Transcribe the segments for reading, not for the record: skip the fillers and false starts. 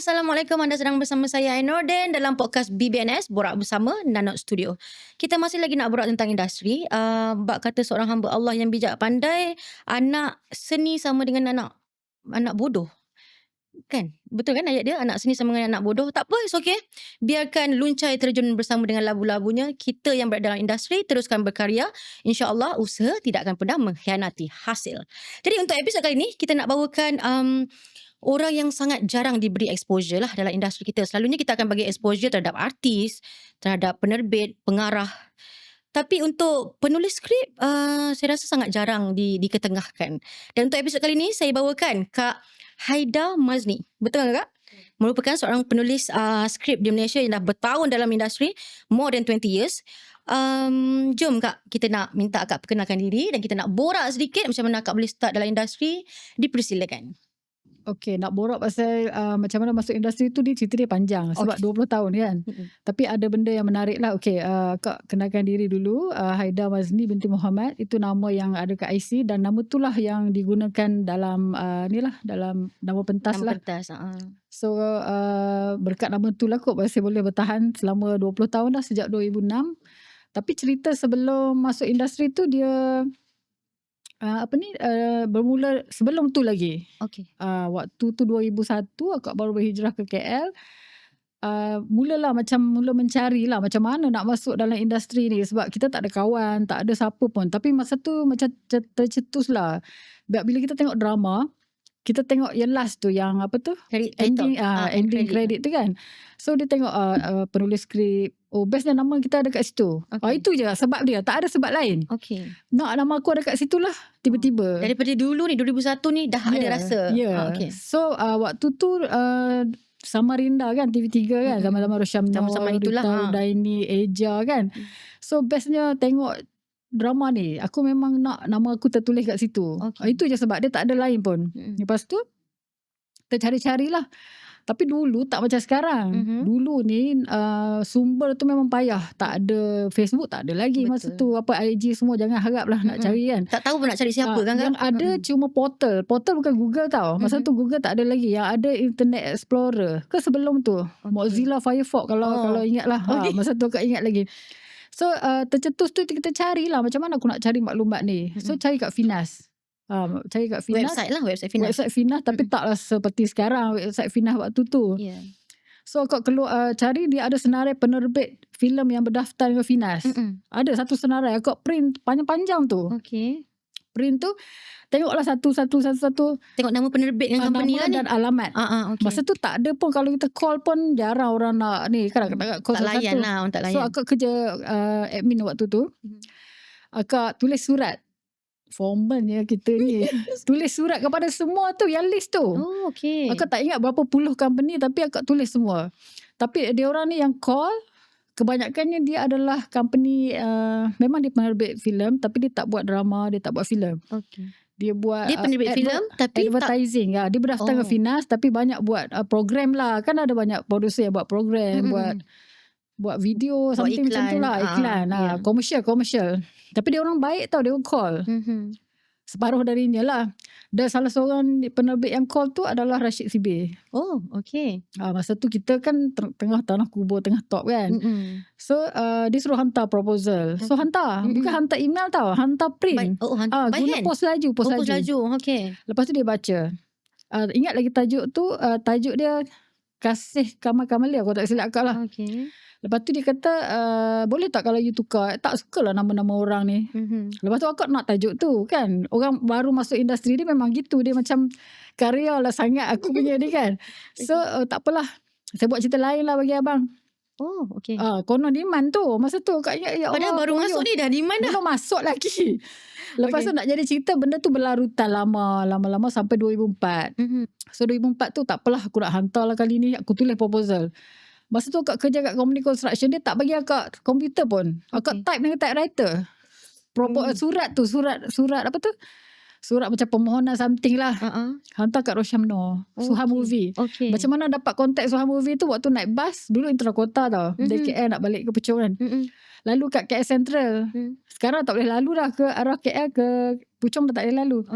Assalamualaikum. Anda sedang bersama saya Ainurdin dalam podcast BBNS Borak Bersama Nanok Studio. Kita masih lagi nak borak tentang industri. Bab kata seorang hamba Allah yang bijak pandai, anak seni sama dengan anak bodoh. Kan? Betul kan ayat dia? Anak seni sama dengan anak bodoh. Tak apa, it's okay. Biarkan luncai terjun bersama dengan labu-labunya. Kita yang berada dalam industri teruskan berkarya. InsyaAllah usaha tidak akan pernah mengkhianati hasil. Jadi untuk episod kali ini kita nak bawakan orang yang sangat jarang diberi exposure lah dalam industri kita. Selalunya kita akan bagi exposure terhadap artis, terhadap penerbit, pengarah. Tapi untuk penulis skrip, saya rasa sangat jarang diketengahkan. Dan untuk episod kali ini, saya bawakan Kak Haida Mazni. Betul tak, Kak? Merupakan seorang penulis skrip di Malaysia yang dah bertahun dalam industri, more than 20 years. Jom Kak, kita nak minta Kak perkenalkan diri dan kita nak borak sedikit macam mana Kak boleh start dalam industri. Dipersilakan. Okey, nak borak pasal macam mana masuk industri tu, cerita dia panjang sebab 20 tahun kan. Tapi ada benda yang menarik lah. Okey, Kak kenalkan diri dulu. Haida Mazni binti Muhammad, itu nama yang ada kat IC dan nama tu lah yang digunakan dalam dalam nama pentas Nama lah. pentas. So berkat nama tu lah kot saya boleh bertahan selama 20 tahun dah, sejak 2006. Tapi cerita sebelum masuk industri tu dia bermula sebelum tu lagi. Okey. Waktu tu 2001 akak baru berhijrah ke KL. Mula mencari lah macam mana nak masuk dalam industri ni, sebab kita tak ada kawan, tak ada siapa pun. Tapi masa tu macam tercetus lah. Bila kita tengok drama, kita tengok yang last tu, yang apa tu, ending credit tu kan. So dia tengok penulis skrip, bestnya nama kita ada kat situ. Itu je sebab dia, tak ada sebab lain. Okey. Nak nama aku ada kat situ lah tiba-tiba. Daripada dulu ni 2001 ni dah ada rasa. Okay. So waktu tu Samarinda kan, TV3 kan, zaman-zaman Rosyam Noor, Zaman-zaman itulah, Rita Rudaini, Eja kan. So bestnya tengok drama ni, aku memang nak nama aku tertulis kat situ. Itu je sebab dia, tak ada lain pun. Lepas tu tercari-carilah. Tapi dulu tak macam sekarang. Dulu ni sumber tu memang payah. Tak ada Facebook, tak ada lagi. Betul. Masa tu apa IG semua, jangan harap lah nak cari kan. Tak tahu pun nak cari siapa kan. Yang ada cuma portal. Portal bukan Google tau. Masa tu Google tak ada lagi. Yang ada Internet Explorer. Ke sebelum tu Mozilla Firefox kalau ingat lah. Masa tu aku ingat lagi. So tercetus tu kita carilah macam mana aku nak cari maklumat ni. So cari kat Finas. Cari kat Finas. Website Finas. Website Finas, tapi taklah seperti sekarang website Finas waktu tu. So akak keluar cari, dia ada senarai penerbit filem yang berdaftar dengan Finas. Ada satu senarai, akak print panjang-panjang tu. Okey. Print tu tengoklah satu. Tengok nama penerbit dengan company lah ni. Dan alamat. Okay. Masa tu tak ada pun, kalau kita call pun jarang orang nak ni. Kadang-kadang call tak layan lah, orang tak layan. So akak kerja admin waktu tu. Akak tulis surat. Formalnya kita ni. Tulis surat kepada semua tu, yang list tu. Okay. Akak tak ingat berapa puluh company, tapi akak tulis semua. Tapi dia orang ni yang call, kebanyakannya dia adalah company, memang dia penerbit filem, tapi dia tak buat drama, dia tak buat filem. Okay. Dia buat penerbit filem tapi advertising. Dia berdaftar ke Finas, tapi banyak buat program lah. Kan ada banyak producer yang buat program, buat video, buat something iklan. Macam tu lah, iklan. Commercial. Tapi dia orang baik tau, dia orang call. Separuh darinya lah. Dan salah seorang penerbit yang call tu adalah Rashid Sibir. Okay. Masa tu kita kan tengah tanah kubur, tengah top kan. So dia suruh hantar proposal. So hantar, bukan hantar email tau, hantar print. Guna pos laju. Pos laju. Okay. Lepas tu dia baca. Ingat lagi tajuk tu, tajuk dia Kasih Kamal Kamalia, aku tak silap akak lah. Okay. Lepas tu dia kata, boleh tak kalau you tukar? Tak sukalah nama-nama orang ni. Lepas tu akak nak tajuk tu kan. Orang baru masuk industri dia memang gitu. Dia macam karya lah sangat aku punya ni kan. So tak apalah, saya buat cerita lain lah bagi abang. Okay. Konon demand tu. Masa tu akak ingat, ya Allah, padahal baru masuk ni dah demand dah. Belum masuk lagi. Lepas tu nak jadi cerita, benda tu berlarutan lama-lama sampai 2004. So 2004 tu tak apalah, aku nak hantar lah kali ni. Aku tulis proposal. Masa tu akak kerja kat company construction, dia tak bagi akak komputer pun. Akak type dengan typewriter. Surat apa tu? Surat macam permohonan something lah. Hantar kat Rosyam Noor, Suha Movie. Macam mana dapat kontak Suha Movie tu? Waktu naik bas, dulu Intra-Kota tau. Dari KL nak balik ke Puchong kan. Lalu kat KL Central. Sekarang tak boleh lalu dah ke arah KL ke Puchong, dah tak boleh lalu.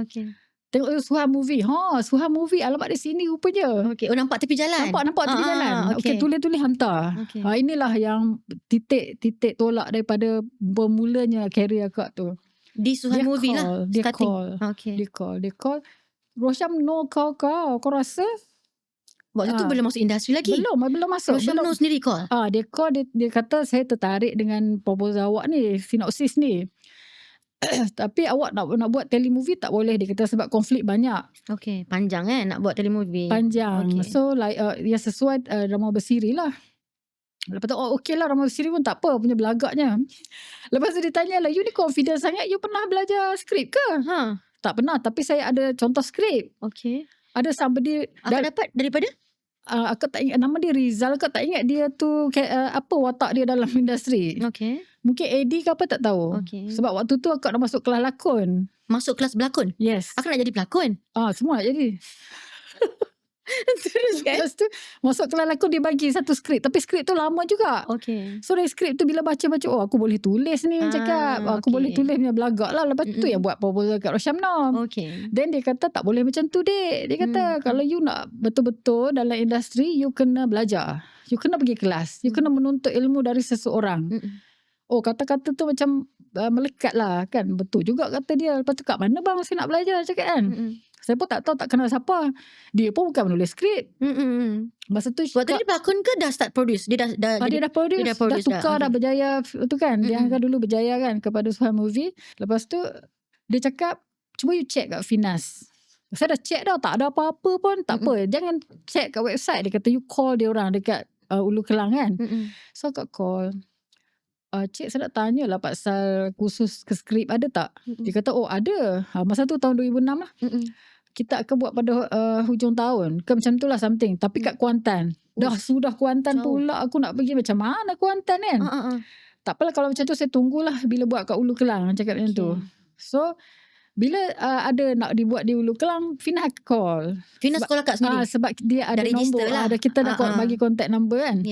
Tengok Suha Movie. Suha Movie alamat di sini rupanya. Okey. Oh, nampak tepi jalan? Nampak tepi jalan. Okey, tulis-tulis hantar. Okey. Inilah yang titik tolak daripada bermulanya career akak tu. Di Suha Movie lah Dia starting? call. Okey. Dia call. Rosyam kau rasa? Waktu tu belum masuk industri lagi? Belum masuk. Rosyam sendiri call? Dia call, dia kata saya tertarik dengan proposal awak ni, sinopsis ni. Tapi awak nak buat telemovie tak boleh, dia kata, sebab konflik banyak. Okey, panjang nak buat telemovie? Panjang. Okay. So like ya sesuai drama bersiri lah. Lepas tu okey lah, drama bersiri pun tak apa, punya belagaknya. Lepas tu ditanya lah, you ni confident sangat, you pernah belajar skrip ke? Tak pernah, tapi saya ada contoh skrip. Okey. Ada somebody Akak dapat daripada? Akak tak ingat nama dia, Rizal. Akak tak ingat dia tu apa watak dia dalam industri. Okey. Mungkin AD ke apa tak tahu. Okey. Sebab waktu tu akak dah masuk kelas lakon. Masuk kelas berlakon? Yes. Akak nak jadi pelakon? Semua nak jadi. Terus kan? Lepas tu masuk kelas lakon, dia bagi satu skrip. Tapi skrip tu lama juga. Okey. So dari skrip tu bila baca, aku boleh tulis ni, cakap. Aku okey. boleh tulis punya belagak lah. Lepas tu yang buat proposal kat Rosyam Nom. Okey. Then dia kata tak boleh macam tu, dek. Dia kata kalau you nak betul-betul dalam industri, you kena belajar. You kena pergi kelas. You kena menuntut ilmu dari seseorang. Kata-kata tu macam melekat lah kan. Betul juga kata dia. Lepas tu kat mana bang saya nak belajar, cakap kan. Saya pun tak tahu, tak kenal siapa. Dia pun bukan menulis skrip. Masa tu Waktu dia pelakon ke dah start produce? Dia dah produce. Dia dah produce dah tukar, dah berjaya tu kan. Dia kan dulu berjaya kan kepada Suha Movie. Lepas tu dia cakap, cuba you check kat Finas. Saya dah check dah, tak ada apa-apa pun. Tak apa, jangan check kat website. Dia kata you call dia orang dekat Ulu Kelang kan. So akak call, cik saya nak tanya lah pasal kursus ke skrip ada tak? Dia kata ada. Masa tu tahun 2006 lah. Kita akan buat pada hujung tahun ke macam tu lah something. Tapi kat Kuantan. Sudah Kuantan pula aku nak pergi, macam mana Kuantan kan. Tak apalah kalau macam tu, saya tunggulah bila buat kat Ulu Kelang, cakap macam tu. So bila ada nak dibuat di Ulu Kelang, Fina call. Fina call akak sendiri? Sebab dia ada nombor lah. Kita dah bagi contact number kan.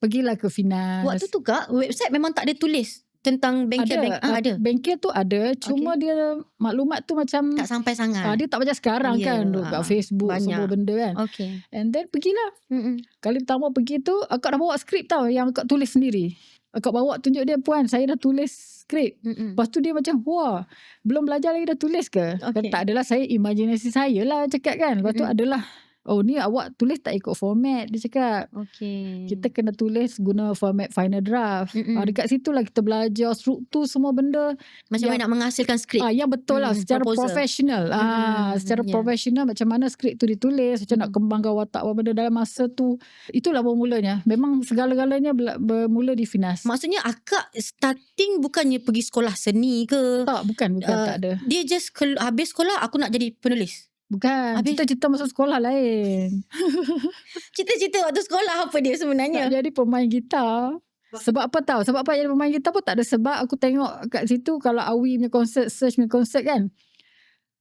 Pergilah ke Finas. Waktu tu kak, website memang tak ada tulis tentang bengkel? Ada. Bengkel tu ada, cuma dia maklumat tu macam tak sampai sangat. Dia tak macam sekarang kan, kat Facebook banyak. Semua benda kan. And then pergilah. Kali pertama pergi tu, akak dah bawa skrip tau, yang akak tulis sendiri. Akak bawa tunjuk dia, puan saya dah tulis skrip. Lepas tu dia macam, wah belum belajar lagi dah tulis ke? Tak adalah, saya imajinasi saya lah, cakap kan. Lepas tu adalah, ni awak tulis tak ikut format, dia cakap. Kita kena tulis guna format final draft. Dekat situ lah kita belajar struktur semua benda. Macam mana nak menghasilkan skrip. Yang betul lah, secara proposal. Profesional. Secara profesional, macam mana skrip tu ditulis, macam nak kembangkan watak apa benda dalam masa tu. Itulah bermulanya. Memang segala-galanya bermula di Finas. Maksudnya akak starting bukannya pergi sekolah seni ke? Tak, bukan tak ada. Dia just habis sekolah, aku nak jadi penulis. Bukan, cita-cita masuk sekolah lain. Cita-cita waktu sekolah apa dia sebenarnya? Nak jadi pemain gitar. Sebab apa tahu? Sebab apa jadi pemain gitar pun tak ada sebab. Aku tengok kat situ kalau Awi punya konsert, Search punya konsert kan,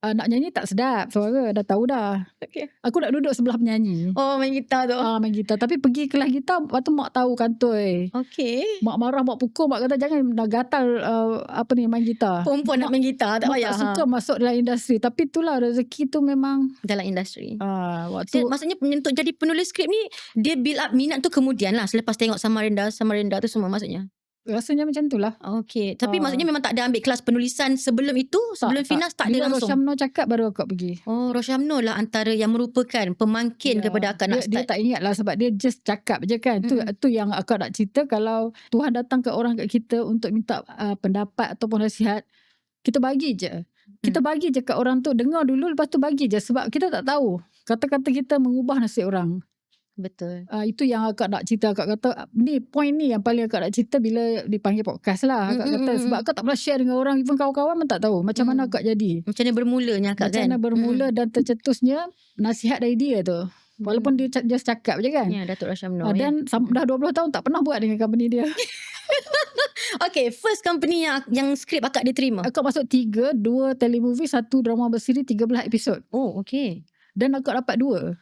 nak nyanyi tak sedap suara, dah tahu dah. Aku nak duduk sebelah penyanyi. Main gitar tu. Main gitar. Tapi pergi kelas gitar, lepas tu mak tahu kantoi. Mak marah, mak pukul, mak kata jangan dah gatal main gitar. Perempuan nak main gitar tak payah. Mak tak suka masuk dalam industri. Tapi itulah rezeki tu memang dalam industri. Waktu maksudnya untuk jadi penulis skrip ni, dia build up minat tu kemudian lah, selepas tengok Samarinda tu semua maksudnya. Rasanya macam tu lah. Tapi maksudnya memang tak ada ambil kelas penulisan sebelum itu? Sebelum Finas tak ada langsung? Bila Rosyam Noh cakap baru akak pergi. Rosyam Noh lah antara yang merupakan pemangkin kepada akak nak start. Dia tak ingat lah sebab dia just cakap je kan. Tu yang akak nak cerita. Kalau Tuhan datang ke orang kat kita untuk minta pendapat ataupun nasihat, kita bagi je. Kita bagi je kat orang tu. Dengar dulu, lepas tu bagi je. Sebab kita tak tahu kata-kata kita mengubah nasib orang. Betul. Itu yang akak nak cerita. Akak kata point ni yang paling akak nak cerita bila dipanggil podcast lah. Akak kata sebab akak tak pernah share dengan orang, even kawan-kawan pun tak tahu macam mana akak jadi, macam mana bermulanya akak. Macam mana bermula dan tercetusnya nasihat dari dia tu. Walaupun dia just cakap je kan. Datuk Rosyam Noh. Dan dah 20 tahun tak pernah buat dengan company dia. First company yang skrip akak diterima. Akak masuk 2 telemovie, 1 drama bersiri, 13 episod. Dan akak dapat 2.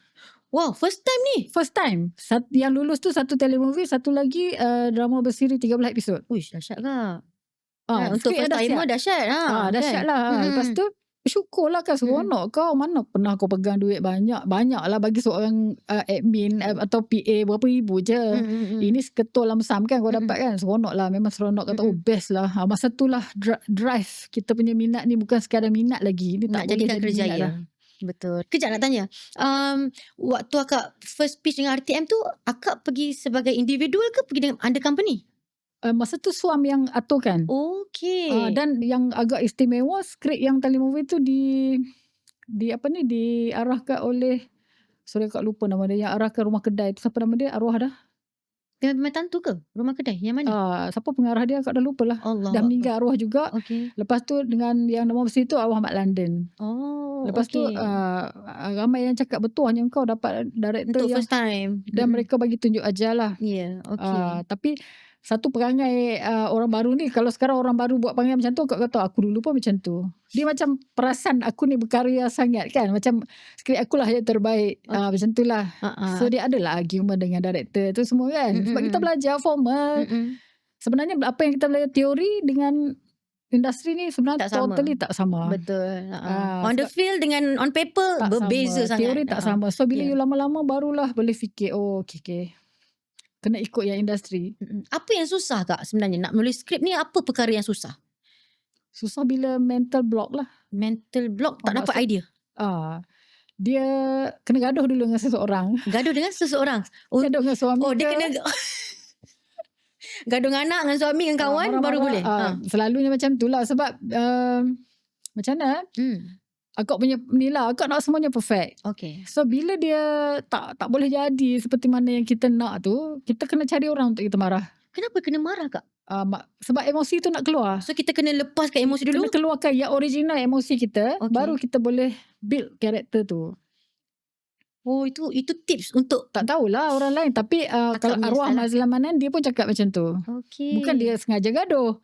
Wow, first time ni? First time. Yang lulus tu 1 telemovie, 1 lagi drama bersiri 13 episod. Uish, dahsyat kak. Untuk first timer dahsyat. Dahsyat lah. Lepas tu Syukurlah kan, seronok kau. Mana pernah kau pegang duit banyak. Banyak lah bagi seorang admin atau PA berapa ribu je. Ini seketul lamsam kan kau dapat kan. Seronok lah. Memang seronok kata best lah. Masa tu lah drive kita punya minat ni bukan sekadar minat lagi. Ni tak Nak boleh jadikan jadi minat kerjaya. dah. Betul. Kejap nak tanya. Waktu akak first pitch dengan RTM tu, akak pergi sebagai individual ke pergi dengan under company? Masa tu Suam yang aturkan. Okey. Dan yang agak istimewa, skrip yang telemovie tu diarahkan oleh, sorry akak lupa nama dia, yang arahkan Rumah Kedai tu, siapa nama dia, arwah dah. Memang tentu ke? Rumah Kedai yang mana? Siapa pengarah dia akak dah lupa lah. Allah. Dah meninggal arwah juga. Okey. Lepas tu dengan yang nama besi tu arwah Mat London. Oh, Lepas tu okey. ramai yang cakap betul hanya kau dapat director Untuk yang first time. dan mereka bagi tunjuk ajar lah. Ya, okey. Tapi satu perangai orang baru ni, kalau sekarang orang baru buat perangai macam tu, akak kata aku dulu pun macam tu. Dia macam perasan aku ni berkarya sangat kan. Macam skrip akulah yang terbaik. Macam tu lah. So dia adalah argument dengan director tu semua kan. Sebab kita belajar formal. Sebenarnya apa yang kita belajar teori dengan industri ni sebenarnya Tak sama. totally tak sama. Betul. On the field dengan on paper tak berbeza sama. sangat. Teori tak sama. So bila Ya. you lama-lama barulah boleh fikir, oh okay. Kena ikut yang industri. Apa yang susah Kak sebenarnya nak menulis skrip ni? Apa perkara yang susah? Susah bila mental block lah. Mental block, tak dapat idea. Dia kena gaduh dulu dengan seseorang. Gaduh dengan seseorang. Gaduh dengan suami Oh, dia ke. kena gaduh dengan anak, dengan suami, dengan kawan baru boleh. Selalunya macam tu lah. Sebab macam mana, akak punya ni lah, akak nak semuanya perfect. Okay. So bila dia tak boleh jadi seperti mana yang kita nak tu, kita kena cari orang untuk kita marah. Kenapa kena marah Kak? Sebab emosi tu nak keluar. So kita kena lepaskan emosi dulu. Kena keluarkan yang original emosi kita, baru kita boleh build karakter tu. Oh, itu tips untuk tak tahulah orang lain, tapi kalau arwah Mazlan Manan dia pun cakap macam tu. Okay. Bukan dia sengaja gaduh.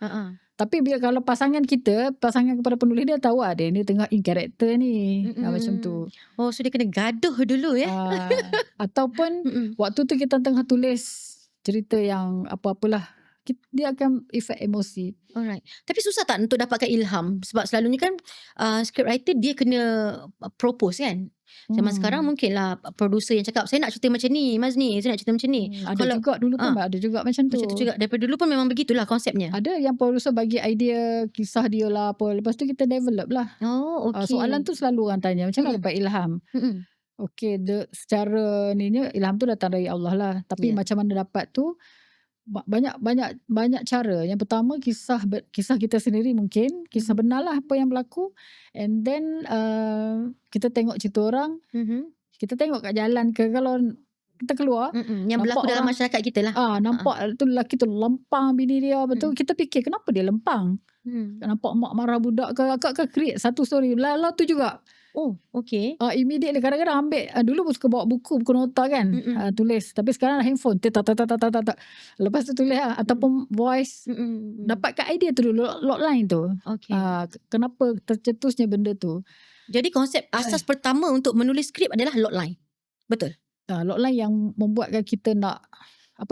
Tapi bila kalau pasangan kepada penulis dia tahu dia ni tengah in character ni. Macam tu. Oh, so dia kena gaduh dulu ya. Ataupun waktu tu kita tengah tulis cerita yang apa-apalah, dia akan efek emosi. Alright. Tapi susah tak untuk dapatkan ilham? Sebab selalunya kan script writer dia kena propose kan. Zaman sekarang mungkinlah producer yang cakap, saya nak cerita macam ni Mas ni, saya nak cerita macam ni. Ada juga dulu pun ada juga macam tu. Macam tu juga. Daripada dulu pun memang begitulah konsepnya. Ada yang producer bagi idea kisah dia lah apa. Lepas tu kita develop lah. Oh, okay. Soalan tu selalu orang tanya, macam mana dapat ilham? Okay, secara ni ilham tu datang dari Allah lah. Tapi macam mana dapat tu, banyak cara. Yang pertama kisah kita sendiri, mungkin kisah benar lah apa yang berlaku, and then kita tengok cerita orang, kita tengok kat jalan ke, kalau kita keluar yang berlaku dalam masyarakat kita lah. Nampak tu lelaki tu lempang bini dia, betul. Kita fikir kenapa dia lempang, nampak mak marah budak ke. Akak akan create satu story lah tu juga. Oh, okay. Immediately kadang-kadang ambil, dulu pun suka bawa buku nota kan, tulis. Tapi sekarang handphone, lepas tu tulis ataupun voice. Dapatkan idea tu dulu, logline tu. Okay. Kenapa tercetusnya benda tu. Jadi konsep asas pertama untuk menulis skrip adalah logline. Betul? Logline yang membuatkan kita nak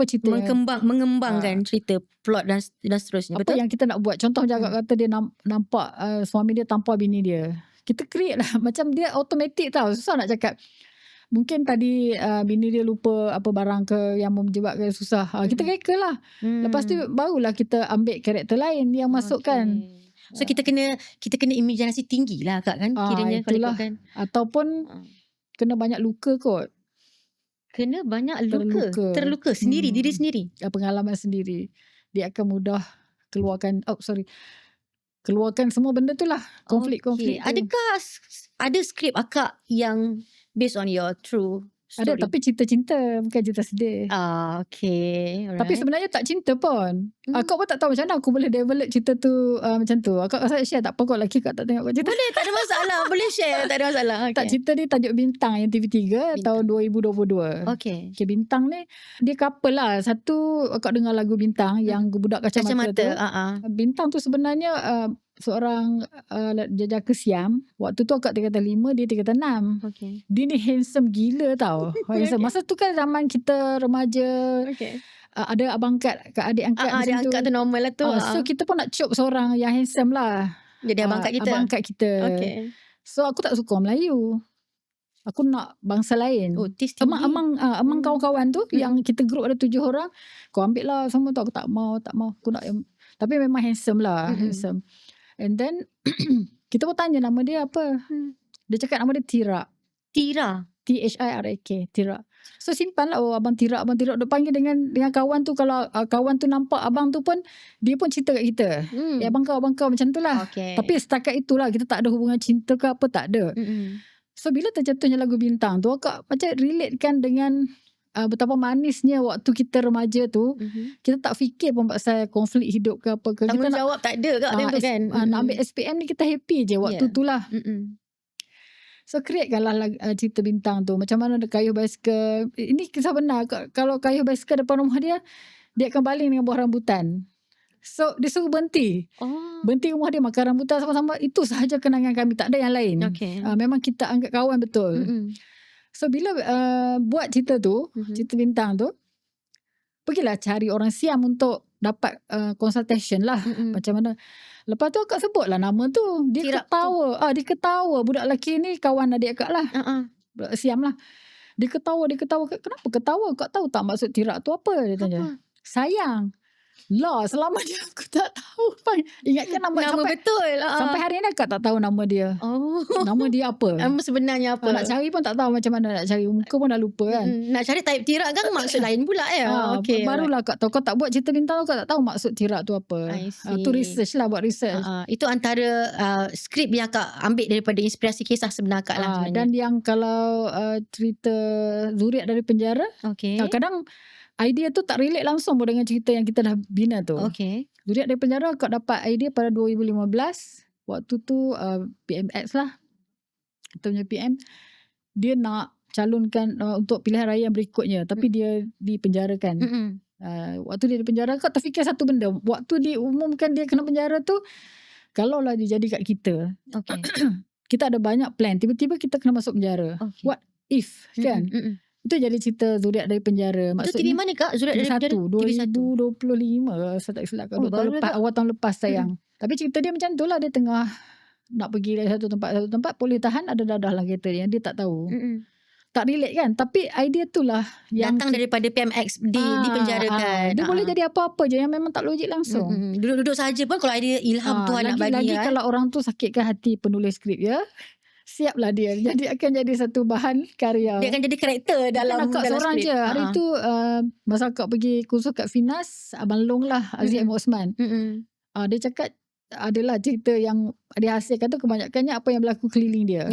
cerita mengembangkan cerita, plot dan seterusnya. Apa betul? yang kita nak buat. Contoh jaga kata dia nampak suami dia tampar bini dia, kita create lah. Macam dia automatik tau. Susah nak cakap. Mungkin tadi bini dia lupa apa barang ke yang menyebabkan susah. Kita reka lah. Lepas tu barulah kita ambil karakter lain yang masukkan. So kita kena imajinasi tinggi lah Kak kan. Kiranya kalau ikutkan. Ataupun kena banyak luka kot. Kena banyak terluka sendiri, diri sendiri. Pengalaman sendiri. Dia akan mudah keluarkan semua benda tu lah. Konflik-konflik tu. Adakah ada skrip akak yang based on your true story? Ada, tapi cinta-cinta, bukan cerita sedih. Okay. Alright. Tapi sebenarnya tak cinta pun. Akak pun tak tahu macam mana aku boleh develop cerita tu macam tu. Akak rasa share tak apa kot, lelaki akak tak tengok kot cerita. Boleh, tak ada masalah. Boleh share, tak ada masalah. Okay. Tak, cerita ni tajuk Bintang yang TV3 tahun 2022. Okay, Bintang ni dia couple lah. Satu akak dengar lagu Bintang yang budak kacamata tu. Bintang tu sebenarnya seorang jejaka Siam. Waktu tu akak tingkatan 5, dia tingkatan 6. Okay. Dia ni handsome gila tau. Handsome. Masa tu kan zaman kita remaja. Okay. Ada abang angkat, adik angkat macam tu. Adik angkat tu normal lah tu. So kita pun nak cop seorang yang handsome lah. Jadi abang angkat kita. Abang angkat kita. Okay. So aku tak suka orang Melayu. Aku nak bangsa lain. Oh, tis tinggi. Amang kawan-kawan tu yang Mm-mm. kita group ada 7 orang. Kau ambil lah semua tu. Aku tak mau. Aku nak yang, tapi memang handsome lah. Mm-mm. Handsome. And then kita pun tanya nama dia apa. Dia cakap nama dia Tira. Tira. Thirak. Tira. So simpan lah. Oh abang Tira. Dia panggil dengan kawan tu. Kalau kawan tu nampak abang tu pun, dia pun cerita kat kita. Abang kau macam tu lah. Okay. Tapi setakat itulah. Kita tak ada hubungan cinta ke apa, tak ada. So bila terjatuhnya lagu Bintang tu, akak macam relate kan dengan betapa manisnya waktu kita remaja tu. Kita tak fikir pun pasal konflik hidup ke apa ke. Tanggungjawab tak ada kat time tu kan. Nak ambil SPM ni kita happy je waktu tu lah. So createkanlah cerita Bintang tu. Macam mana ada kayuh basikal. Ini kisah benar. Kalau kayuh basikal depan rumah dia akan baling dengan buah rambutan. So dia suruh berhenti. Berhenti rumah dia makan rambutan sama-sama. Itu sahaja kenangan kami. Tak ada yang lain. Okay. Memang kita anggap kawan betul. So bila buat cerita tu, cerita Bintang tu, pergilah cari orang Siam untuk dapat consultation lah. Macam mana. Lepas tu akak sebut lah nama tu. Dia Tira ketawa. Dia ketawa. Budak lelaki ni kawan adik akak lah. Budak Siam lah. Dia ketawa. Kenapa ketawa? Kak tahu tak maksud Tira tu apa? Dia tanya. Apa? Sayang. Lah selama ni aku tak tahu. Ingatkan nama sampai, betul. sampai hari ni akak tak tahu nama dia. Nama dia apa? Nama sebenarnya apa? Nak cari pun tak tahu macam mana nak cari. Muka pun dah lupa kan. Nak cari type Tira kan maksud lain pula ya. Okay. Barulah kak tahu. Kau tak buat cerita Bintang tu, kau tak tahu maksud Tira tu apa. Tu research lah, buat research. Itu antara skrip yang akak ambil daripada inspirasi kisah sebenar akak lah sebenarnya. Dan yang kalau cerita Zuriat dari penjara, kadang idea tu tak relate langsung pun dengan cerita yang kita dah bina tu. Zuriat dari penjara akak dapat idea pada 2015. Waktu tu PMX lah. Kita punya PM. Dia nak calonkan untuk pilihan raya yang berikutnya. Tapi dia dipenjarakan. Waktu dia dipenjara, akak terfikir satu benda. Waktu diumumkan dia kena penjara tu, kalaulah dia jadi kat kita. Kita ada banyak plan. Tiba-tiba kita kena masuk penjara. What if kan? Itu jadi cerita Zuriat dari penjara. Itu TV mana kak? Zuriat dari penjara? TV1 2025 saya tak silap. Awal tahun lepas sayang. Tapi cerita dia macam tu lah. Dia tengah nak pergi dari satu tempat boleh tahan, ada dadah lah kereta dia. Dia tak tahu. Tak relate kan. Tapi idea tu lah yang datang daripada PMX dipenjarakan. Dia boleh jadi apa-apa je yang memang tak logik langsung. Duduk-duduk saja pun kalau idea ilham Tuhan nak bagi. Lagi kalau orang tu sakitkan hati penulis skrip ya, siaplah dia. Jadi akan jadi satu bahan karya. Dia akan jadi karakter dalam seorang skrip. Je. Hari tu masa akak pergi kursus kat Finas, Abang Long lah, Aziz M. Osman. Dia cakap adalah cerita yang dia hasilkan tu kebanyakannya apa yang berlaku keliling dia.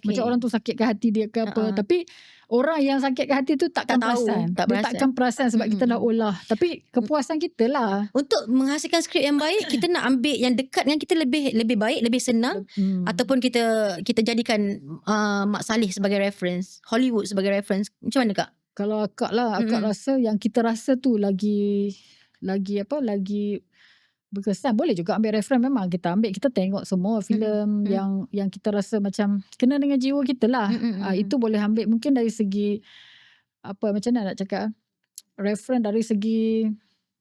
Macam orang tu sakitkan hati dia ke apa. Tapi orang yang sakitkan hati tu takkan perasan. Dia takkan perasan sebab kita dah olah. Tapi kepuasan kita lah. Untuk menghasilkan skrip yang baik, kita nak ambil yang dekat dengan kita lebih baik, lebih senang. Ataupun kita jadikan Mak Saleh sebagai reference, Hollywood sebagai reference. Macam mana kak? Kalau akak lah, akak rasa yang kita rasa tu lagi berkesan. Boleh juga ambil reference, memang kita ambil, kita tengok semua filem yang kita rasa macam kena dengan jiwa kita lah. Itu boleh ambil mungkin dari segi apa, macam mana nak cakap, reference dari segi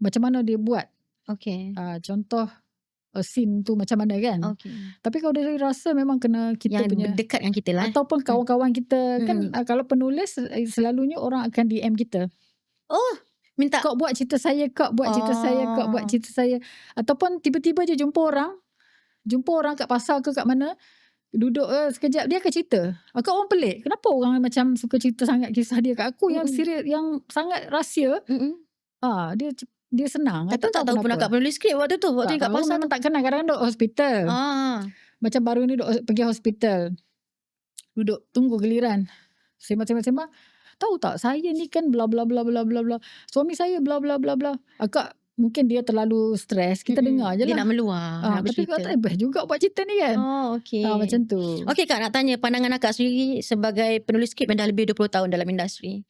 macam mana dia buat. Contoh scene tu macam mana kan. Tapi kalau dia rasa memang kena kita yang punya dekat dengan kita lah. Ataupun kawan-kawan kita kan, kalau penulis selalunya orang akan DM kita. Minta kau buat cerita saya, kak buat cerita saya, kak buat cerita saya. Ataupun tiba-tiba je jumpa orang kat pasar ke kat mana, duduk sekejap dia akan cerita. Akak orang pelik, kenapa orang macam suka cerita sangat kisah dia kat aku yang serius, yang sangat rahsia. Dia senang. Tapi tak tahu pun akak penulis skrip waktu tu, waktu kat pasar memang tak kenal. Kadang-kadang duduk hospital. Macam baru ni pergi hospital, duduk tunggu giliran, sembang-sembang. Tahu tak, saya ni kan bla bla bla bla bla bla. Suami saya bla bla bla bla. Akak mungkin dia terlalu stres, kita dengar je lah. Dia nak meluah. Tapi kata best juga buat cerita ni kan. Macam tu. Okey kak, nak tanya pandangan akak sendiri sebagai penulis skrip yang dah lebih 20 tahun dalam industri.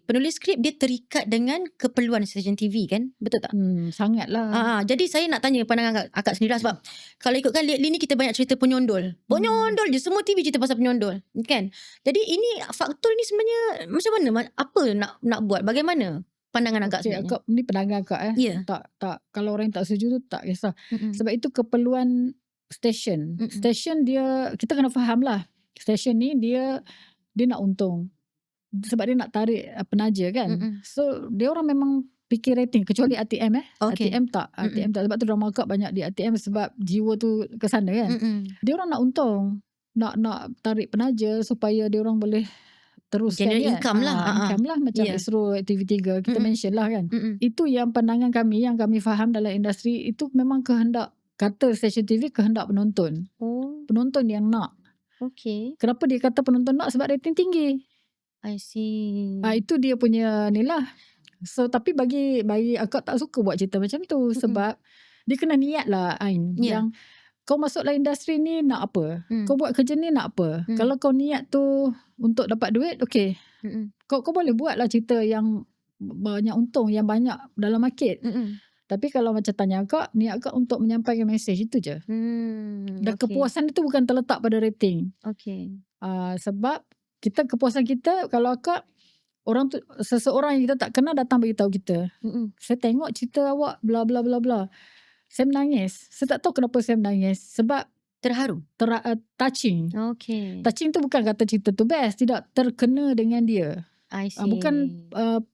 Penulis skrip dia terikat dengan keperluan stesen TV kan? Betul tak? Sangatlah. Jadi saya nak tanya pandangan akak sendiri lah, sebab kalau ikutkan lately ni kita banyak cerita penyondol. Penyondol je, semua TV cerita pasal penyondol kan? Jadi ini faktor ni sebenarnya macam mana? Apa nak buat? Bagaimana pandangan akak sebenarnya? Akak ni pandangan akak Yeah. tak kalau orang yang tak setuju tu tak kisah. Sebab itu keperluan Stesen Mm-mm. dia, kita kena faham lah, stesen ni dia nak untung sebab dia nak tarik penaja kan. Mm-mm. So dia orang memang fikir rating, kecuali ATM Okay. ATM tak. Sebab tu orang markup banyak di ATM sebab jiwa tu ke sana kan. Mm-mm. Dia orang nak untung, nak tarik penaja supaya dia orang boleh teruskan Generate income lah. income lah, macam Yeah. ISRO TV3 kita mention lah kan. Mm-mm. Itu yang pandangan kami, yang kami faham dalam industri itu memang kehendak, kata stesen TV kehendak penonton. Oh, Penonton yang nak. okay. Kenapa dia kata penonton nak? Sebab rating tinggi. I see. Itu dia punya ni lah. So tapi bagi akak tak suka buat cerita macam tu. Sebab dia kena niat lah Ain. Ya. Yang kau masuklah industri ni nak apa? Mm. Kau buat kerja ni nak apa? Mm. Kalau kau niat tu untuk dapat duit, okay. Mm-mm. Kau boleh buat lah cerita yang banyak untung, yang banyak dalam market. Mm-mm. Tapi kalau macam tanya akak, niat akak untuk menyampaikan mesej, itu je. Dan Okay. kepuasan itu bukan terletak pada rating. Okay. Sebab kepuasan kita, kalau akak, orang tu, seseorang yang kita tak kenal datang beritahu kita, Mm-mm. saya tengok cerita awak bla bla bla bla, saya menangis. Saya tak tahu kenapa saya menangis. Sebab Terharu. touching. Okay. Touching tu bukan kata cerita tu best, tidak, terkena dengan dia. I see. Bukan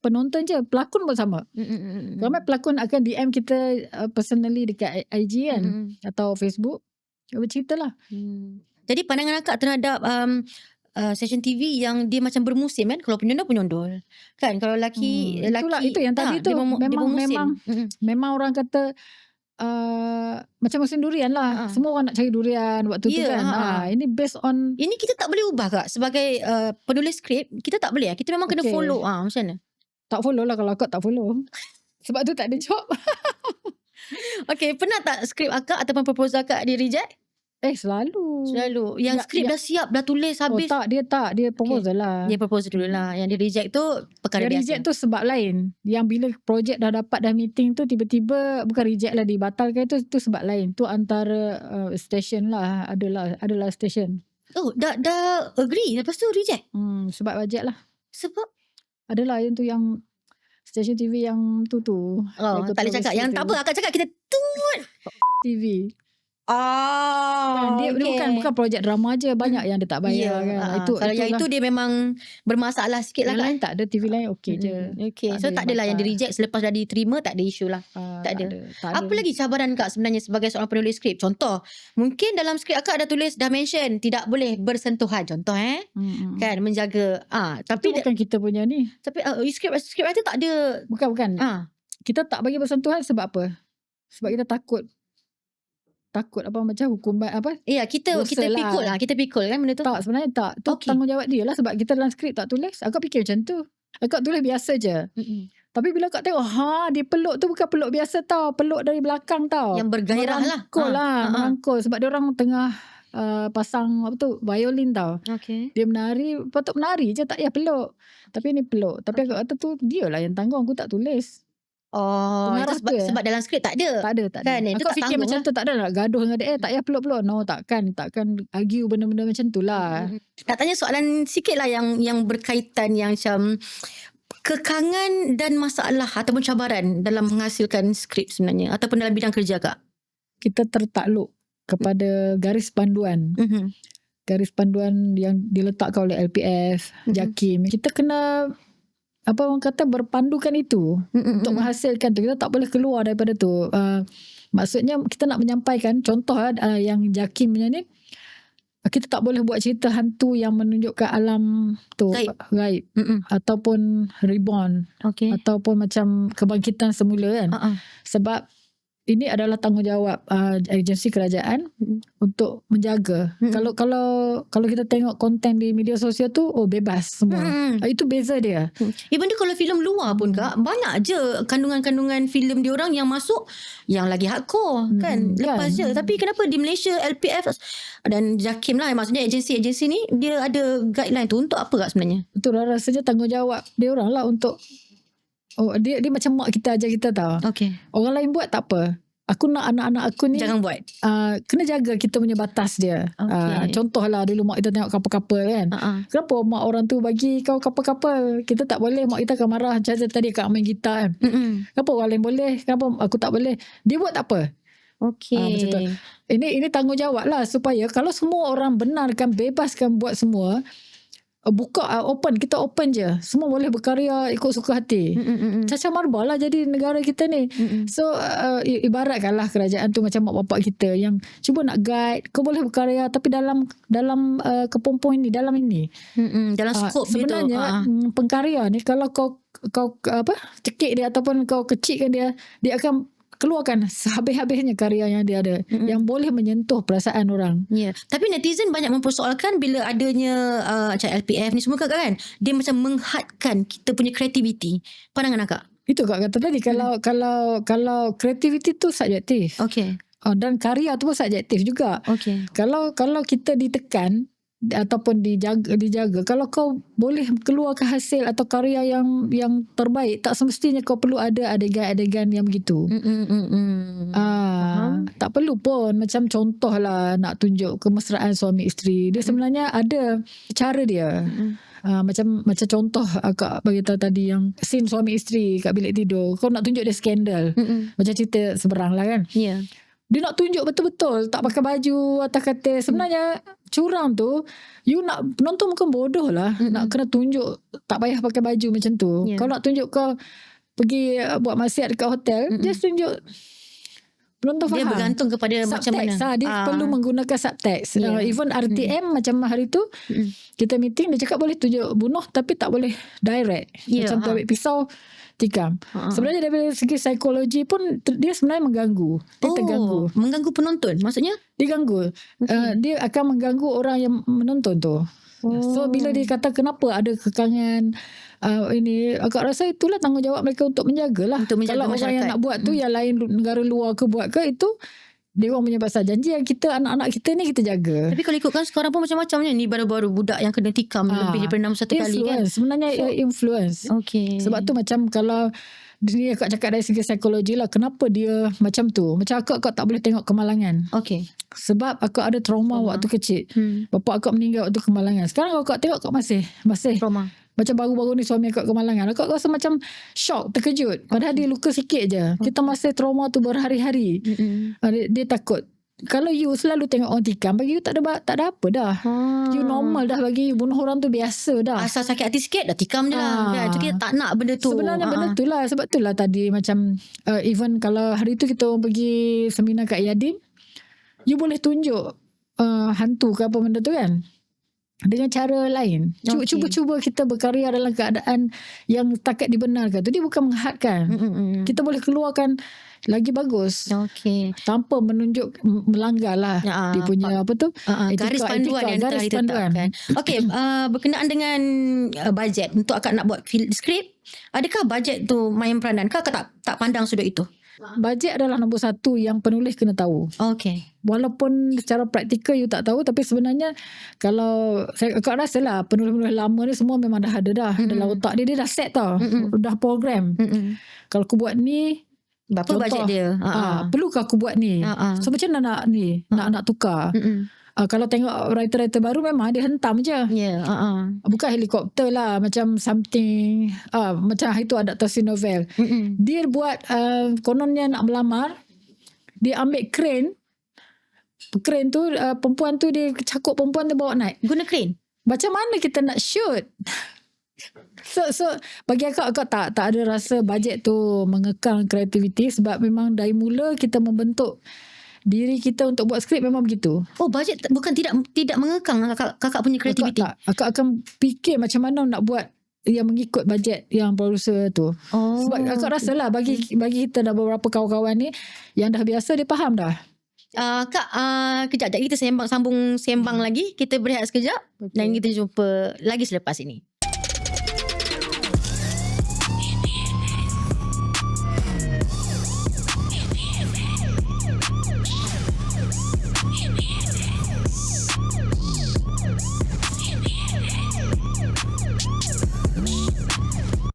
penonton je, pelakon pun sama. Mm-mm. Ramai pelakon akan DM kita personally dekat IG kan, Mm-mm. atau Facebook, bercerita lah. Jadi pandangan akak terhadap stesen TV yang dia macam bermusim kan, kalau penyondol kan, kalau lelaki Itulah, itu yang tadi tu dia bermusim. memang orang kata macam musim durian lah. Semua orang nak cari durian waktu tu kan. Ini based on, Ini kita tak boleh ubah kak sebagai penulis skrip, kita tak boleh. Kita memang kena Okay. follow macam mana? tak follow lah kalau akak tak follow. Sebab tu tak ada job. Okay, pernah tak skrip akak ataupun proposal akak di reject? Selalu. Selalu. Yang skrip dah siap, dah tulis habis. Dia proposal lah. Dia proposal dulu lah. Yang di reject tu perkara Yang biasa. reject tu sebab lain. Yang bila projek dah dapat, dah meeting tu, tiba-tiba bukan reject lah, dibatalkan, tu sebab lain. Tu antara station lah. Adalah station. Oh, dah agree. Lepas tu reject. Sebab bajet lah. Sebab Adalah yang tu, yang stesen TV yang tu. tak boleh cakap. Yang tak apa, akak cakap kita tut. TV. Kan, Dia bukan projek drama je, banyak yang dia tak bayar kan. Kalau yang itu dia memang bermasalah sikit lah. Yang lain tak ada, TV lain okey je. Okay. So tak adalah yang di reject selepas dah diterima, tak ada isu lah. Tak ada. Apa lagi cabaran kak sebenarnya sebagai seorang penulis skrip? Contoh, mungkin dalam skrip akak ada tulis, dah mention tidak boleh bersentuhan. Contoh kan, menjaga. Tapi Itu bukan kita punya ni. tapi skrip writer tak ada. Bukan. Kita tak bagi bersentuhan sebab apa? Sebab kita takut apa, macam hukuman apa. Ya, kita Dosa lah. kita pikul kan benda tu. Tak, sebenarnya tak. Tu Okay. tanggungjawab dia lah, sebab kita dalam skrip tak tulis. Akak fikir macam tu. Akak tulis biasa je. Tapi bila akak tengok, dia peluk tu bukan peluk biasa tau. Peluk dari belakang tau. Yang bergairah lah. Merangkul merangkul. Sebab dia orang tengah pasang apa tu, violin tau. Okay. Dia menari, patut menari je, tak payah peluk. Tapi ni peluk. Tapi akak kata tu, dia lah yang tanggung, aku tak tulis. Itu sebab dalam skrip tak ada. Tak ada. Kan, itu Akak tak fikir tanggung macam tu, tak ada nak gaduh dengan dia. Tak payah peluk-peluk. No, takkan argue benda-benda macam tu lah. Nak tanya soalan sikit lah yang berkaitan yang macam kekangan dan masalah ataupun cabaran dalam menghasilkan skrip sebenarnya ataupun dalam bidang kerja kak. Kita tertakluk kepada garis panduan. Garis panduan yang diletakkan oleh LPF, JAKIM. Kita kena, apa orang kata, berpandukan itu untuk menghasilkan tu. Kita tak boleh keluar daripada tu. Maksudnya kita nak menyampaikan, contoh yang JAKIM punya ni, kita tak boleh buat cerita hantu yang menunjukkan alam tu gaib. Ataupun reborn. Okay. Ataupun macam kebangkitan semula kan. Sebab ini adalah tanggungjawab agensi kerajaan untuk menjaga. Kalau kita tengok konten di media sosial tu, bebas semua. Itu beza dia. Even kalau filem luar pun kak, banyak je kandungan-kandungan filem diorang yang masuk yang lagi hardcore kan. Lepas je. Tapi kenapa di Malaysia LPF dan JAKIM lah, maksudnya agensi-agensi ni, dia ada guideline tu untuk apa kak sebenarnya? Betul lah, rasanya tanggungjawab dia orang lah untuk dia macam mak kita ajar kita tau. Okay. Orang lain buat tak apa. Aku nak anak-anak aku ni Jangan buat. kena jaga kita punya batas dia. Okay. Contoh lah, dulu mak kita tengok couple-couple kan. Kenapa mak orang tu bagi kau couple-couple? Kita tak boleh. Mak kita akan marah. Macam tadi kak main gitar kan. Kenapa orang lain boleh? Kenapa aku tak boleh? Dia buat tak apa. Okay. Macam tu. Ini tanggungjawab lah supaya kalau semua orang benarkan, bebaskan buat semua, buka open, kita open je. Semua boleh berkarya ikut suka hati. Caca marbah lah jadi negara kita ni. So ibaratkanlah kerajaan tu macam mak bapak kita yang cuba nak guide, kau boleh berkarya tapi dalam kepompong ini, dalam ini. Dalam skop dia tu. Sebenarnya pengkarya ni kalau kau cekik dia ataupun kau kecilkan dia akan keluarkan sehabis-habisnya karya yang dia ada yang boleh menyentuh perasaan orang. Ya, tapi netizen banyak mempersoalkan bila adanya macam LPF ni semua kan, dia macam menghadkan kita punya kreativiti. Pandangan akak? Itu kak kata tadi, kalau kreativiti tu subjektif. Okey. Dan karya tu pun subjektif juga. Okey. Kalau kita ditekan ataupun dijaga, kalau kau boleh keluarkan hasil atau karya yang terbaik, tak semestinya kau perlu ada adegan-adegan yang begitu. Tak perlu pun macam contoh lah nak tunjuk kemesraan suami isteri, dia sebenarnya ada cara dia. Macam contoh akak bagi tahu tadi yang scene suami isteri kat bilik tidur, kau nak tunjuk dia skandal, macam cerita seberang lah kan. Ya. Dia nak tunjuk betul-betul tak pakai baju atas katil. Sebenarnya curang tu, you nak penonton bukan bodoh lah, nak kena tunjuk tak payah pakai baju macam tu. Kalau nak tunjuk kau pergi buat maksiat dekat hotel, just tunjuk penonton faham. Dia bergantung kepada macam mana. Dia perlu menggunakan subtext. Even RTM macam hari tu kita meeting, dia cakap boleh tunjuk bunuh tapi tak boleh direct. Macam tu ambil pisau tikam. Sebenarnya dari segi psikologi pun dia sebenarnya mengganggu. Dia terganggu. Mengganggu penonton maksudnya? Dia ganggu. Dia akan mengganggu orang yang menonton tu. So bila dia kata kenapa ada kekangan ini, agak rasa itulah tanggungjawab mereka untuk menjagalah. Kalau orang yang nak buat tu yang lain negara luar ke buat ke, itu dia orang punya pasal. Janji yang kita, anak-anak kita ni kita jaga. Tapi kalau ikutkan sekarang pun macam-macamnya ni, baru-baru budak yang kena tikam lebih daripada 61 kali kan. Sebenarnya influence. Okay. Sebab tu macam kalau dia akak cakap dari segi psikologi lah, kenapa dia macam tu. Macam akak tak boleh tengok kemalangan. Okay. Sebab akak ada trauma waktu kecil. Bapak akak meninggal waktu kemalangan. Sekarang akak tengok akak masih trauma. Macam baru-baru ni suami akak kemalangan, akak rasa macam shock, terkejut. Padahal dia luka sikit je. Kita masih trauma tu berhari-hari. Dia takut. Kalau you selalu tengok orang tikam, bagi you tak ada apa dah. You normal dah, bagi you bunuh orang tu biasa dah. Asal sakit hati sikit dah tikam je lah. Itu kita tak nak benda tu. Sebenarnya benda tu lah. Sebab tu lah tadi macam even kalau hari tu kita pergi seminar kat Yadim, you boleh tunjuk hantu ke apa benda tu kan, dengan cara lain. Cuba kita berkarya dalam keadaan yang takat dibenarkan tu. Dia bukan menghadkan. Kita boleh keluarkan lagi bagus. Tanpa menunjuk melanggar lah dia punya apa tu, garis panduan yang telah ditetapkan. Okey, berkenaan dengan bajet untuk akak nak buat skrip, adakah bajet tu main peranan? Akak tak pandang sudut itu? Bajet adalah nombor satu yang penulis kena tahu. Walaupun secara praktikal you tak tahu, tapi sebenarnya kalau akak rasa lah penulis-penulis lama ni semua memang dah ada dah dalam otak dia dah set tau, dah program. Kalau aku buat ni, berapa contoh, bajet dia? Perlukah aku buat ni? So macam mana nak tukar? Kalau tengok writer-writer baru memang dia hentam je. Bukan helikopter lah, macam something macam itu adaptasi novel. Dia buat kononnya nak melamar, dia ambil crane tu, perempuan tu dia cakup perempuan tu bawa naik. Guna crane? Macam mana kita nak shoot? So bagi akak tak ada rasa bajet tu mengekang kreativiti, sebab memang dari mula kita membentuk diri kita untuk buat skrip memang begitu. Bajet bukan tidak mengekang kakak punya kreativiti. Akak akan fikir macam mana nak buat yang mengikut bajet yang producer tu. Sebab akak rasa lah bagi kita dah beberapa kawan-kawan ni yang dah biasa, dia faham dah. Kak, kejap kita sambung lagi. Kita berehat sekejap dan kita jumpa lagi selepas ini.